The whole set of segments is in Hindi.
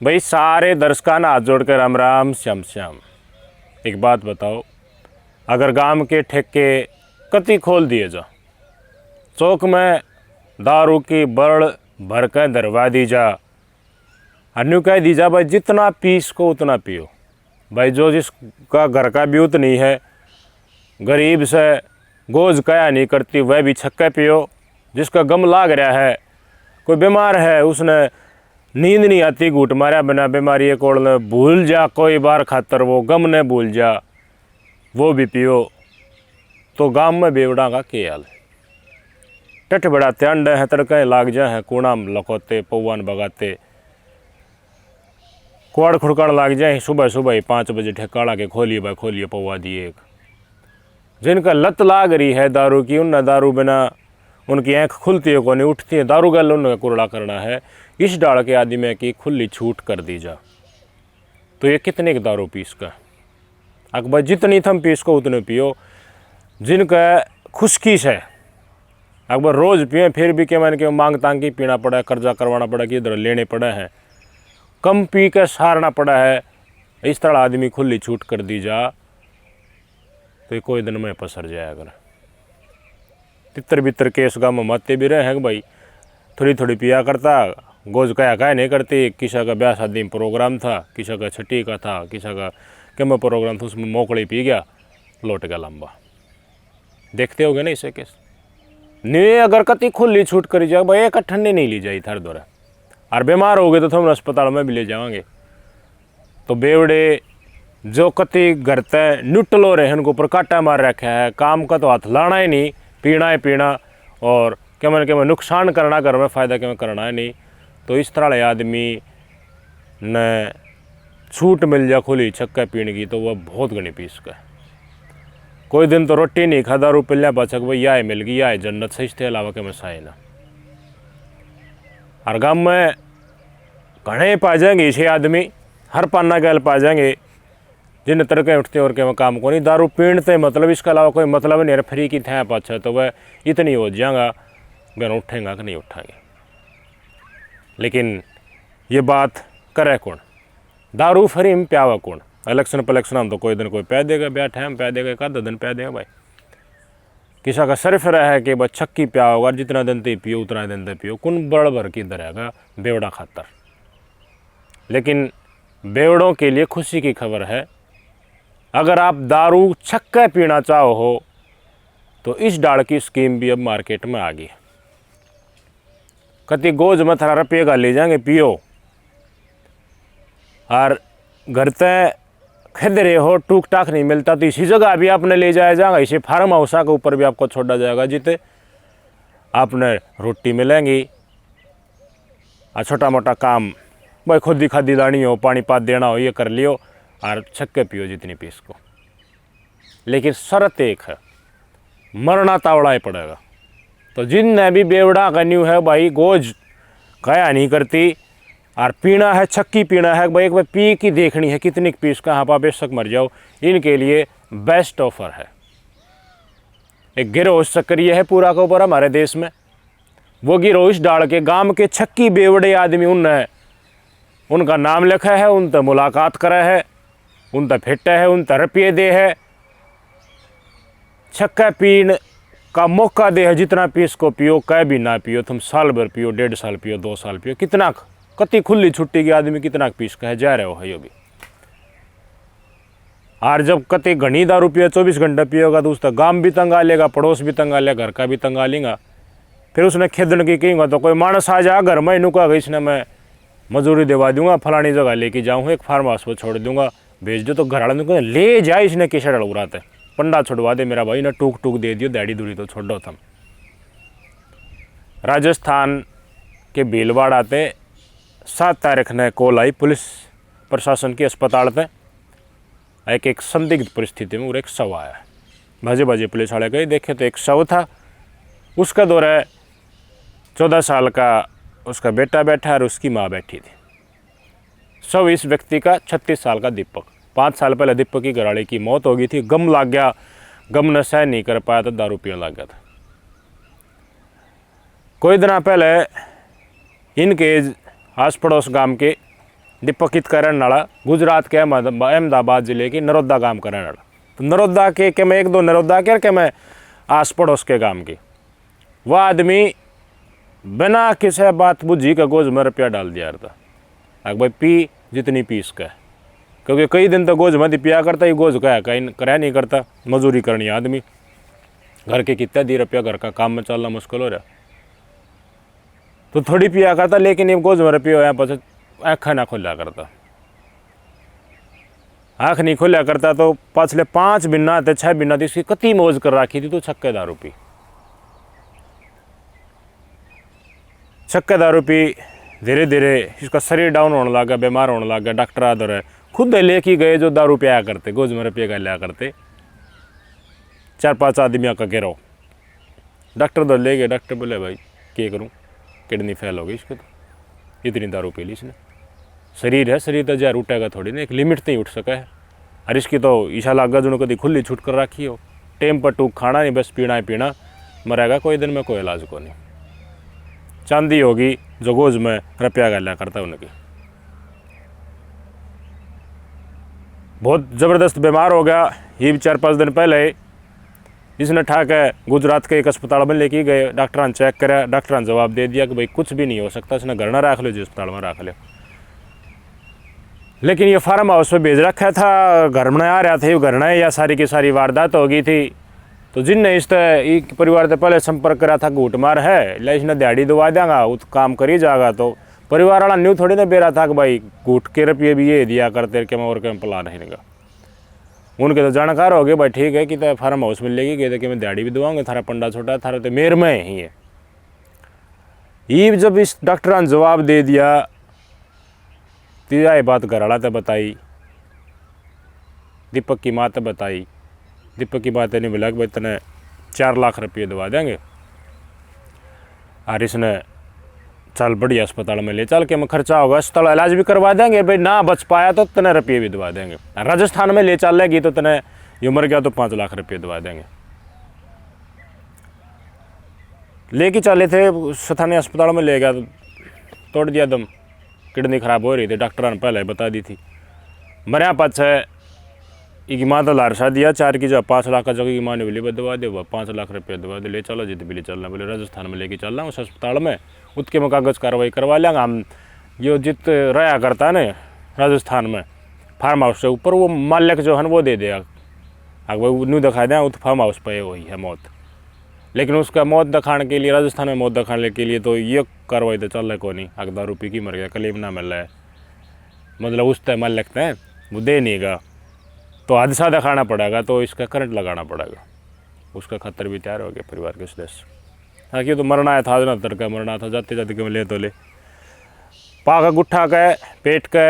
भाई सारे दर्शकों ने हाथ जोड़कर राम राम श्याम श्याम। एक बात बताओ, अगर गांव के ठेके कति खोल दिए जा, चौक में दारू की बड़ भर कर धरवा दी जा, अन्यू कह दी जा भाई जितना पीस को उतना पियो। भाई जो जिसका घर का ब्यूत नहीं है, गरीब से गोज कया नहीं करती, वह भी छक्के पियो। जिसका गम लाग रहा है, कोई बीमार है, उसने नींद नहीं आती, घूट मारा बिना बीमारी कोड़ ने भूल जा, कोई बार खातर वो गम ने भूल जा, वो भी पियो। तो गांव में बेवड़ा का क्या हाल है। टट बड़ाते अंडे हैं, तड़के लाग जा है, कूड़ाम लकोते पौवान बगाते, कुआड़ खुड़काड़ लाग जाए। सुबह सुबह 5 बजे ठेकाड़ा के खोलिए पौवा दिए। जिनका लत लाग रही है दारू की, उन दारू बिना उनकी आँख खुलती है, को नहीं उठती है। दारू गल उनका कुरड़ा करना है। इस डाल के आदमी की खुली छूट कर दी जा, तो ये कितने की दारू पीस का अकबर जितनी थम पीस को उतने पियो। जिनका खुशकी से अकबर रोज़ पिए, फिर भी क्या मैंने मांग तांग की पीना पड़ा है, कर्जा करवाना पड़ा कि इधर लेने पड़ा है, कम पी के सारना पड़ा है। इस तरह आदमी खुली छूट कर दी जा, तो ये कोई दिन में पसर जाए। अगर तितर बितर केस गाँव में माते भी रहे हैं भाई, थोड़ी थोड़ी पिया करता, गोज कया नहीं करती। किसी का ब्याह शादी में प्रोग्राम था, किसी का छठी का था, किसी का क्या प्रोग्राम था, उसमें मोकड़ी पी गया, लौट गया लंबा। देखते होगे ना इसे केस नहीं। अगर कति खुली छूट करी जाए भाई, एक ठंडी नहीं ली जाए थार द्वारा, और बीमार हो गए तो हम अस्पताल में भी ले जाएंगे। तो बेवड़े जो कति घर तय नुटलो रहे, उनको ऊपर काटा मार रखा है, काम का तो हाथ लाना ही नहीं, पीना है पीना, और क्या मैं नुकसान करना, घर में फ़ायदा क्या करना है नहीं। तो इस तरह आदमी न छूट मिल जा खुली छक्का पीने की, तो वह बहुत घनी पीस का। कोई दिन तो रोटी नहीं खा, दारू पिल्ला बचक भाई, या मिल गई या जन्नत सही थे, अलावा के मैं साए ना। और गाँव में घने पा जाएंगे इसे आदमी, हर पाना गैल पा जाएंगे, जिन तड़के उठते और क्या काम को नहीं, दारू पीणते मतलब इसके अलावा कोई मतलब नहीं। फ्री की थे पाछा तो वह इतनी हो जाएगा, घर उठेगा कि नहीं उठाएंगे। लेकिन ये बात करे कौन, दारू फ्री में प्यावा कौन। इलेक्शन पलेक्शन हम तो कोई दिन कोई पै देगा, ब्याह टाइम पै देगा, एक आधा दिन पै देगा भाई। किसी का सिर्फ रहा है कि बस छक्की प्या होगा, जितना दिन ते पियो उतना दिन ते पियो, कौन बड़ भर की दरेगा बेवड़ा खातर। लेकिन बेवड़ों के लिए खुशी की खबर है, अगर आप दारू छक्के पीना चाहो हो तो इस डाल की स्कीम भी अब मार्केट में आ गई। कति गोज में थरा रुपये का ले जाएंगे पियो, और घर तय खरीद रहे हो, टूक टाक नहीं मिलता तो इसी जगह भी आपने ले जाया जाएगा। इसी फार्म हाउस के ऊपर भी आपको छोड़ा जाएगा, जिते आपने रोटी मिलेंगी, और छोटा मोटा काम भाई खुद ही खादी दानी हो, पानी पात देना हो, ये कर लियो, और छक्के पियो जितनी पीस को। लेकिन शर्त एक है, मरना तावड़ा ही पड़ेगा। तो जिनने भी बेवड़ा कन्यू है भाई, गोज कया नहीं करती, और पीना है छक्की पीना है भाई, एक बार पी की देखनी है कितनी पीस का, हाँ बेशक मर जाओ। इनके लिए बेस्ट ऑफर है। एक गिरोह सक्रिय है पूरा का ऊपर हमारे देश में। वो गिरोह इस डाल के गांव के छक्की बेवड़े आदमी उनने उनका नाम लिखा है, उनसे मुलाकात करा है, उनसे फिट है, उनसे रुपये दे है, छक्का पीन का मौका दे है। जितना पीस को पियो, कह भी ना पियो, तुम साल भर पियो, 1.5 साल पियो, 2 साल पियो, कितना कति खुली छुट्टी की आदमी कितना पीस कह जा रहे हो यो भी। और जब कति घनी दारू पियो 24 घंटे पियोगा तो उसका गांव भी तंगा लेगा, पड़ोस भी तंगा लेगा, घर का भी तंगा लेगा। फिर उसने खेदन की कहेंगा तो कोई मानस आ जा घर में, इनू कहा इसने मैं मजूरी दिवा दूंगा, फलानी जगह लेके जाऊँ, एक फार्म हाउस पर छोड़ दूंगा, भेज दो। तो घर वाले को ले जाए, इसने किसा डलगुराते पंडा छुड़वा दे मेरा भाई, ना टूक टूक दे दियो, दाढ़ी दूरी तो छोड़ दो तुम। राजस्थान के भीलवाड़ा आते 7 तारीख ने कॉल आई पुलिस प्रशासन की अस्पताल पे, एक संदिग्ध परिस्थिति में और एक शव आया। भाजे भाजे पुलिस वाले गए, देखे तो एक शव था, उसका दौरा 14 साल का उसका बेटा बैठा और उसकी माँ बैठी थी। शव इस व्यक्ति का 36 साल का दीपक। 5 साल पहले दीपक की घरवाली की मौत हो गई थी, गम लग गया, गम न सहन नहीं कर पाया तो दारू पीने लग गया था। कोई दिन पहले इनके आस पड़ोस गांव के दीपक इत करने वाला गुजरात के अहमदाबाद जिले की नरोदा गांव करने वाला। तो नरोदा के मैं एक दो नरोदा के मैं आस पड़ोस के गांव की, वह आदमी बिना किसी बात बुझी का गोज में रुपया डाल दिया था। अगर भाई पी जितनी पीस का, क्योंकि कई दिन तो गोज मत पिया करता, ये गोज का कहीं कराया नहीं करता, मजूरी करनी आदमी, घर के कितना दी रुपया, घर का काम में चलना मुश्किल हो रहा, तो थोड़ी पिया करता। लेकिन ये गोज में रुपया यहाँ पर आँख ना खोला करता, आँख नहीं खोला करता। तो पिछले 5 महीना थे 6 महीना थी इसकी कति मौज कर रखी थी, तो छक्के दारू पी, छक्के दारू पी। धीरे धीरे इसका शरीर डाउन होने लगा, बीमार होने लगा। डॉक्टर आदर है खुद लेके गए जो दारू पिया करते, गोज में रुपये का लिया करते, 4-5 आदमियों का गिरो। डॉक्टर तो ले गए, डॉक्टर बोले भाई क्या करूँ, किडनी फेल हो गई इसके, तो इतनी दारू पी ली इसने। शरीर है, शरीर तो जहर उठेगा थोड़ी ना, एक लिमिट नहीं उठ सका है। और इसकी तो ईशा लागा जो कभी खुली छूट कर रखी हो, टेम पर टूक खाना नहीं, बस पीना ही पीना, मरेगा कोई दिन में कोई इलाज को नहीं। चांदी होगी जो गोज में रुपया गला करता है उनकी। बहुत ज़बरदस्त बीमार हो गया। ये 4-5 दिन पहले इसने ठाक है गुजरात के एक अस्पताल में लेके गए, डॉक्टर ने चेक कराया, डॉक्टर ने जवाब दे दिया कि भाई कुछ भी नहीं हो सकता, इसने घर ना रख लो, जिस अस्पताल में रख लो। लेकिन ये फार्म हाउस में भेज रखा था, घर में आ रहा था, घर में या सारी की सारी वारदात हो गई थी। तो जिनने इस तरह परिवार से पहले संपर्क करा था घूट मार है, ले इसने दिहाड़ी दवा देंगा, उस काम करी जाएगा। तो परिवार वाला न्यू थोड़ी ना बेरा था कि भाई घूट के रुपये भी ये दिया करते कि मैं और कहीं पला नहीं लगा। उनके तो जानकार हो गए, भाई ठीक है कि तो फार्म हाउस में लेके गए थे कि मैं दिहाड़ी भी दवाऊंगा, थारा पंडा छोटा, थारा तो मेर में ही है। ये जब इस डॉक्टर ने जवाब दे दिया, तो यह बात घरवाला तो बताई, दीपक की माँ तो बताई। दीपक की बात नहीं बोला कि भाई तने 4 लाख रुपये दवा देंगे, और इसने चल बढ़िया अस्पताल में ले चल के मैं खर्चा होगा, अस्पताल इलाज भी करवा देंगे, भाई ना बच पाया तो तने रुपये भी दवा देंगे। राजस्थान में ले चल लेगी तो तने ये मर गया तो 5 लाख रुपये दवा देंगे। लेके चले थे स्थानीय अस्पताल में, ले गया तो तोड़ दिया दम, किडनी खराब हो रही थी, डॉक्टर ने पहले बता दी थी। मरिया पाछे एक माँ तो लारसा दिया 4 की, जो 5 लाख का जगह की माँ ने बोली दवा दे, वह 5 लाख रुपये दवा दे, ले चलो जित भी ले चलना, बोले राजस्थान में लेके चलना उस अस्पताल में, उसके में कागज़ कार्रवाई करवा लेंगे हम। जो जित रहा करता है ना राजस्थान में फार्म हाउस से ऊपर, वो मालिक जो है वो दे देगा, अगर वो न्यू दिखा दें उस फार्म हाउस पर वही है मौत। लेकिन उसका मौत दिखाने के लिए, राजस्थान में मौत दिखाने के लिए तो ये कार्रवाई तो चल रहा को नहीं, अगर दारू पी की मर गया, क्लेम ना मिल रहा है, मतलब उस तय मालिक है वो दे नहीं गा, तो हादसा दिखाना पड़ेगा, तो इसका करंट लगाना पड़ेगा। उसका खतर भी तैयार हो गया परिवार के सदस्य। हाँ कि तो मरना है था ना, तड़का मरना था, जाते जाते के ले तो ले पाका गुट्ठा का पेट का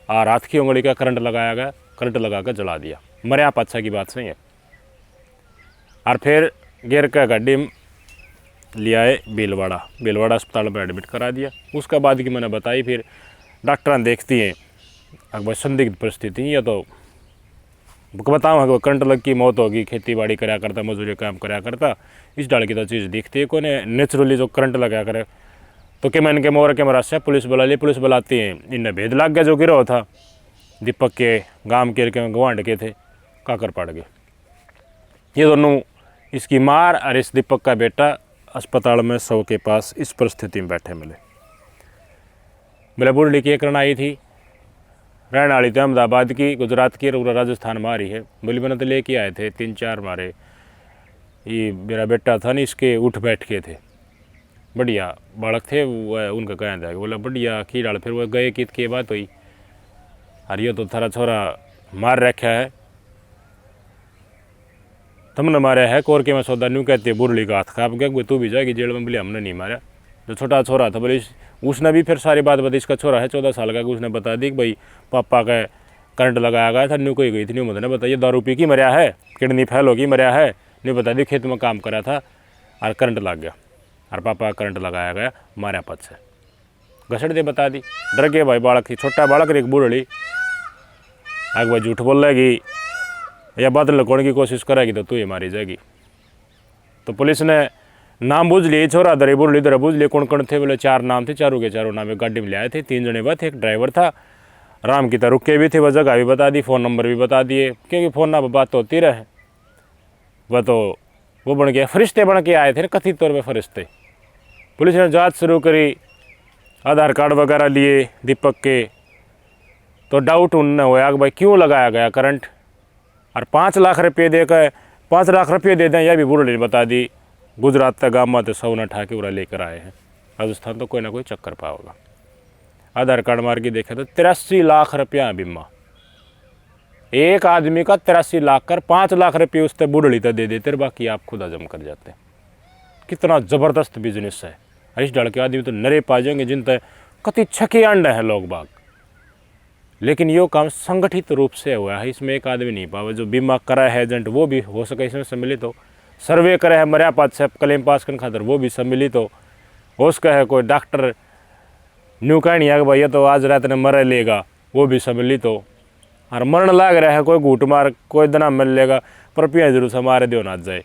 और हाथ की उंगली का करंट लगाया गया, करंट लगा कर जला दिया। मरिया पाछा की बात सही है। और फिर गिर का गाड़ी लिया है भीलवाड़ा अस्पताल में एडमिट करा दिया। उसके बाद की मैंने बताई, फिर डॉक्टर देखती हैं अगर संदिग्ध परिस्थिति, या तो बताऊँ अगर करंट लग की मौत होगी, खेती बाड़ी कराया करता, मजदूरी काम कराया करता, इस डाल की तो चीज़ दिखती है, कोने नेचुरली जो करंट लगाया करे। तो क्या मैंने के मोर के मरा से पुलिस बुला ली, पुलिस बुलाती है, इन्हें भेद लग गया जो गिरोह था दीपक के गांव के गवांड के थे, काकर पड़ गए। ये दोनों इसकी मार और इस दीपक का बेटा अस्पताल में 100 के पास इस परिस्थिति में बैठे मिले। मेरे बुढ़ी की करना आई थी, रहने वाली थी अहमदाबाद की, गुजरात की, राजस्थान में आ रही है। बोली मैंने तो लेके आए थे 3-4 मारे, ये मेरा बेटा था नहीं, इसके उठ बैठ के थे, बढ़िया बालक थे, वह उनका कहना था, बोला बढ़िया की डाल। फिर वह गए कित की बात हुई, और ये तो थारा छोरा मार रखा है, तुमने मारा है, कोर के मैं सौदा न्यू कहती है, बुरली का हाथ खाप गया, तू भी जाएगी जेल में। बोले हमने नहीं मारा। जो छोटा छोरा था बोले, उसने भी फिर सारी बात बताई, इसका छोरा है 14 साल का, उसने बता दी कि भाई पापा का करंट लगाया गया था, न्यू कोई गई थी, न्यू मतलब बताइए दारू पी की मरिया है, किडनी फेल होगी मरिया है, न्यू बता दी खेत में काम करा था और करंट लग गया, और पापा करंट लगाया गया, मारा पद से घसड़ दे बता दी। डर गए भाई बालक थी, छोटा बालक एक बूढ़ी, आगे भाई झूठ बोल लेगी या बात लकोड़ने की कोशिश करेगी तो तू ही मारी जाएगी। तो पुलिस ने नाम बुझ लिए, छोरा दरे बुरली दरे बुझ लिए कौन कौन थे, बोले 4 नाम थे, चारों के चारों नाम एक गाड़ी में ले आए थे। 3 जने वह थे, एक ड्राइवर था, राम की तरह रुके भी थे, वह जगह भी बता दी, फ़ोन नंबर भी बता दिए, क्योंकि फ़ोन ना बात होती रहे। वह तो वो बन गया, फरिश्ते बन के आए थे, कथित तौर पर फरिश्ते। पुलिस ने जांच शुरू करी, आधार कार्ड वगैरह लिए दीपक के, तो डाउट उनने होया कि भाई क्यों लगाया गया करंट, और 5 लाख रुपये देकर 5 लाख रुपये दे दें, यह भी बुढ़े ने बता दी। गुजरात तक गाँव में तो 100 न ठा के उरा लेकर आए हैं, राजस्थान तो कोई ना कोई चक्कर पाओगा। आधार कार्ड मार के देखे तो 83 लाख रुपया बीमा, एक आदमी का 83 लाख कर 5 लाख रुपये उससे बुढ़ड़ी तो दे देते, बाकी आप खुद हजम कर जाते। कितना ज़बरदस्त बिजनेस है। इस डर के आदमी तो नरे पा जाएंगे जिन तक कति छके अंडे हैं लोग बाग, लेकिन यो काम संगठित रूप से हुआ है, इसमें एक आदमी नहीं पावे। जो बीमा करा है एजेंट वो भी हो सके इसमें सम्मिलित हो, सर्वे करे है मर्या पात से क्लेम पास करने खातर वो भी सम्मिलित हो उसका है कोई डॉक्टर न्यू कहनी है कि भाई ये तो आज रात ने मर लेगा, वो भी सम्मिलित हो। और मरण लाग रहा है, कोई घूट मार कोई दना मिल लेगा, पर पिया जरूर से हमारे दो ना जाए,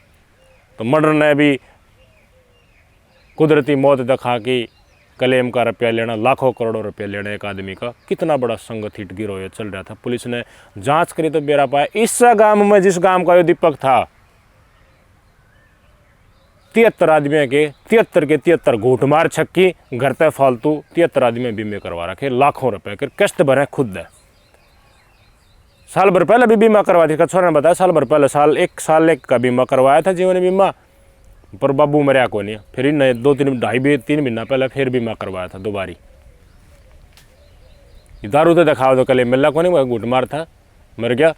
तो मरण ने भी कुदरती मौत दिखा के क्लेम का रुपया लेना, लाखों करोड़ों रुपया लेना एक आदमी का। कितना बड़ा संगठित गिरोह चल रहा था। पुलिस ने जांच करी तो बेरा पाया, इस गांव में जिस गांव का ये दीपक था 73 आदमी के 73 के 73 घूट मार छक्की, घर तक फालतू 73 आदमी बीमे करवा रखे, लाखों रुपए के किस्त भरे खुद है। साल भर पहले भी बीमा करवा थी, छोरा ने बताया साल भर पहले एक साल का बीमा करवाया था जीवन बीमा, पर बाबू मरिया को नहीं। फिर इन 2-3 महीना पहले फिर बीमा करवाया था दोबारी। दारू तो दिखाओ तो कल मिलना को नहीं, वह घुट मार था मर गया।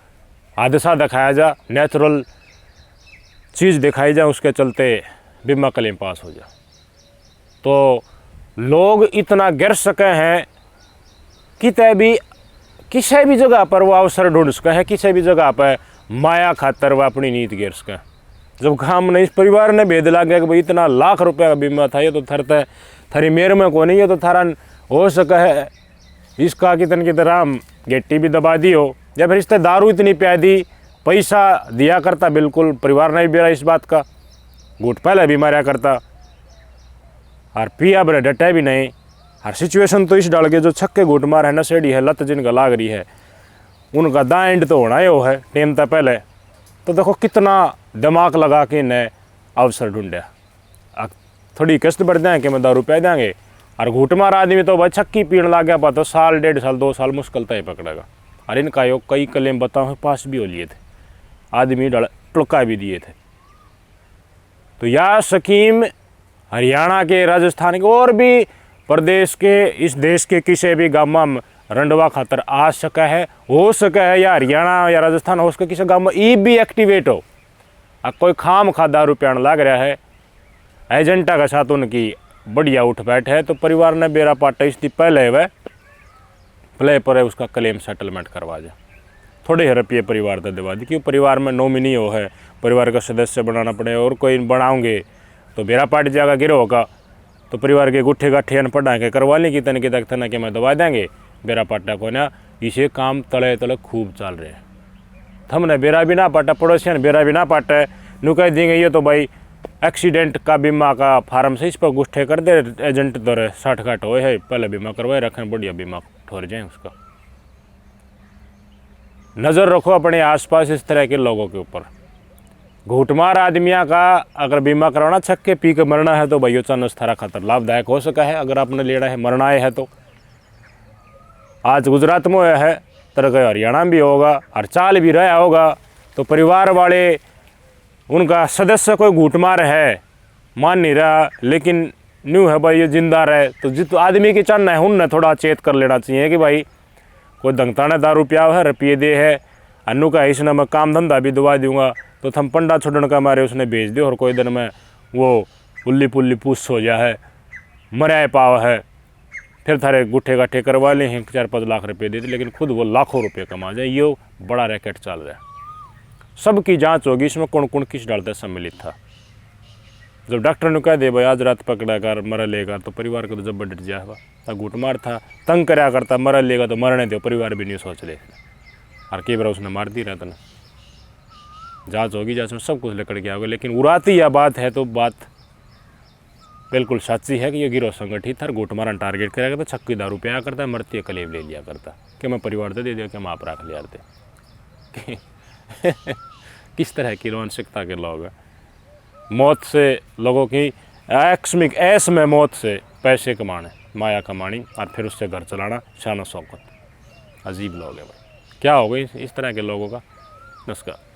हादसा दिखाया जा, नेचुरल चीज़ दिखाई जा, उसके चलते बीमा क्लेम पास हो जा। तो लोग इतना गिर सके हैं किते भी किसी भी जगह पर वो अवसर ढूंढ सके हैं, किसी भी जगह पर माया खातर वह अपनी नीति गिर सके। जब काम नहीं, इस परिवार ने भेद ला गया कि भाई इतना लाख रुपए का बीमा था, ये तो थरते थारी मेर में को नहीं, ये तो थारा हो सका है इसका कितन की तरह गेट्टी भी दबा दी हो, या फिर इससे दारू इतनी प्या दी, पैसा दिया करता बिल्कुल, परिवार नहीं बेरा इस बात का, घूट पहले भी मारा करता और पिया बड़े डटे भी नहीं। हर सिचुएशन तो इस डाल के जो छक्के घूट मार है, नशेड़ी है, लत जिनका लाग रही है, उनका दा एंड तो होना ही हो है टेम तक पहले। तो देखो कितना दिमाग लगा के इन्हें अवसर ढूंढा। थोड़ी किस्त बढ़ दें कि मैं दारू पै देंगे, और घूट मार आदमी तो भाई छक्की पीने लग गया पा तो साल 1.5 साल 2 साल मुश्किल तय पकड़ेगा। और इनका यो कई क्लेम बताओ पास भी हो लिए थे, आदमी टुड़का भी दिए थे। तो यह स्कीम हरियाणा के, राजस्थान के और भी प्रदेश के, इस देश के किसी भी गाँव में रंडवा खातर आ सका है, हो सका है, या हरियाणा या राजस्थान हो सके किसी गाँव में ई भी एक्टिवेट हो। अब कोई खाम खा दारू पियान लग रहा है, एजेंटा के साथ उनकी बढ़िया उठ बैठ है, तो परिवार ने बेरा पाटा इसकी पहले वह प्ले पर है उसका क्लेम सेटलमेंट करवा जाए। थोड़े ही रुपये परिवार तक दिवा दी, क्योंकि परिवार में नॉमिनी हो है, परिवार का सदस्य बनाना पड़े, और कोई बनाओगे तो बेरा पाट जाएगा गिरोह का, तो परिवार के गुट्ठे गाठे अनपढ़ा के करवा लें कि तन के तक तना के मैं दबा देंगे बेरा पाटा को ना। इसे काम तले तले खूब चल रहे हैं। हमने बेरा भी ना पाटा, पड़ोसियों ने बेरा भी ना पाटा, नु कह देंगे ये तो भाई एक्सीडेंट का बीमा का फार्म से इस पर गुट्ठे कर दे, एजेंट दर 60 घाट हो है, पहले बीमा करवाए रखें, बढ़िया बीमा ठोर जाए उसका। नज़र रखो अपने आसपास इस तरह के लोगों के ऊपर। घूटमार आदमियों का अगर बीमा करवाना, छक्के पी के मरना है तो भाइयों चांस थारा खातर लाभदायक हो सका है। अगर आपने लेना है, मरना है तो आज गुजरात में है, तरह हरियाणा में भी होगा, और चाल भी रहा होगा। तो परिवार वाले उनका सदस्य कोई घूटमार है, मान नहीं रहा, लेकिन न्यू है भाई ये जिंदा रहे, तो जित आदमी की चन्न है उनने थोड़ा चेत कर लेना चाहिए कि भाई कोई दंगताना दारू पिया है, रुपये दे है, अन्नू का इसने मैं काम धंधा भी दवा दूंगा, तो थम पंडा छोड़ने का मारे उसने भेज दियो, और कोई दिन में वो उल्ली पुल्ली पूछ हो जा है, मराए पाव है, फिर थारे गुट्ठे गाठे करवा ले हैं, 4-5 लाख रुपये दे दे, लेकिन खुद वो लाखों रुपये कमा जाए। ये बड़ा रैकेट चल रहा है। सबकी जांच होगी इसमें कौन कौन किस डालते सम्मिलित था। जब डॉक्टर ने कह दे भाई आज रात पकड़ा कर मर लेगा, तो परिवार को तो जब डट जाएगा। घूटमार था, तंग कराया करता, मर लेगा तो मरने दो, परिवार भी नहीं सोच ले, और कई बार उसने मार दी रहता ना। जांच होगी, जांच में सब कुछ निकल गया होगा, लेकिन उड़ाती यह बात है तो बात बिल्कुल सच्ची है कि ये गिरोह संगठित है, गोट मारन टारगेट करेगा तो छक्की दारू पिया करता है, मरती है कलेब ले लिया करता कि मैं परिवार दे दिया कि हम आप रख लिया थे। किस तरह की मानसिकता के लोग हैं। मौत से लोगों की आकस्मिक ऐश में मौत से पैसे कमाने, माया कमानी और फिर उससे घर चलाना, शान शौकत। अजीब लोग हैं भाई, क्या हो गई इस तरह के लोगों का। नमस्कार।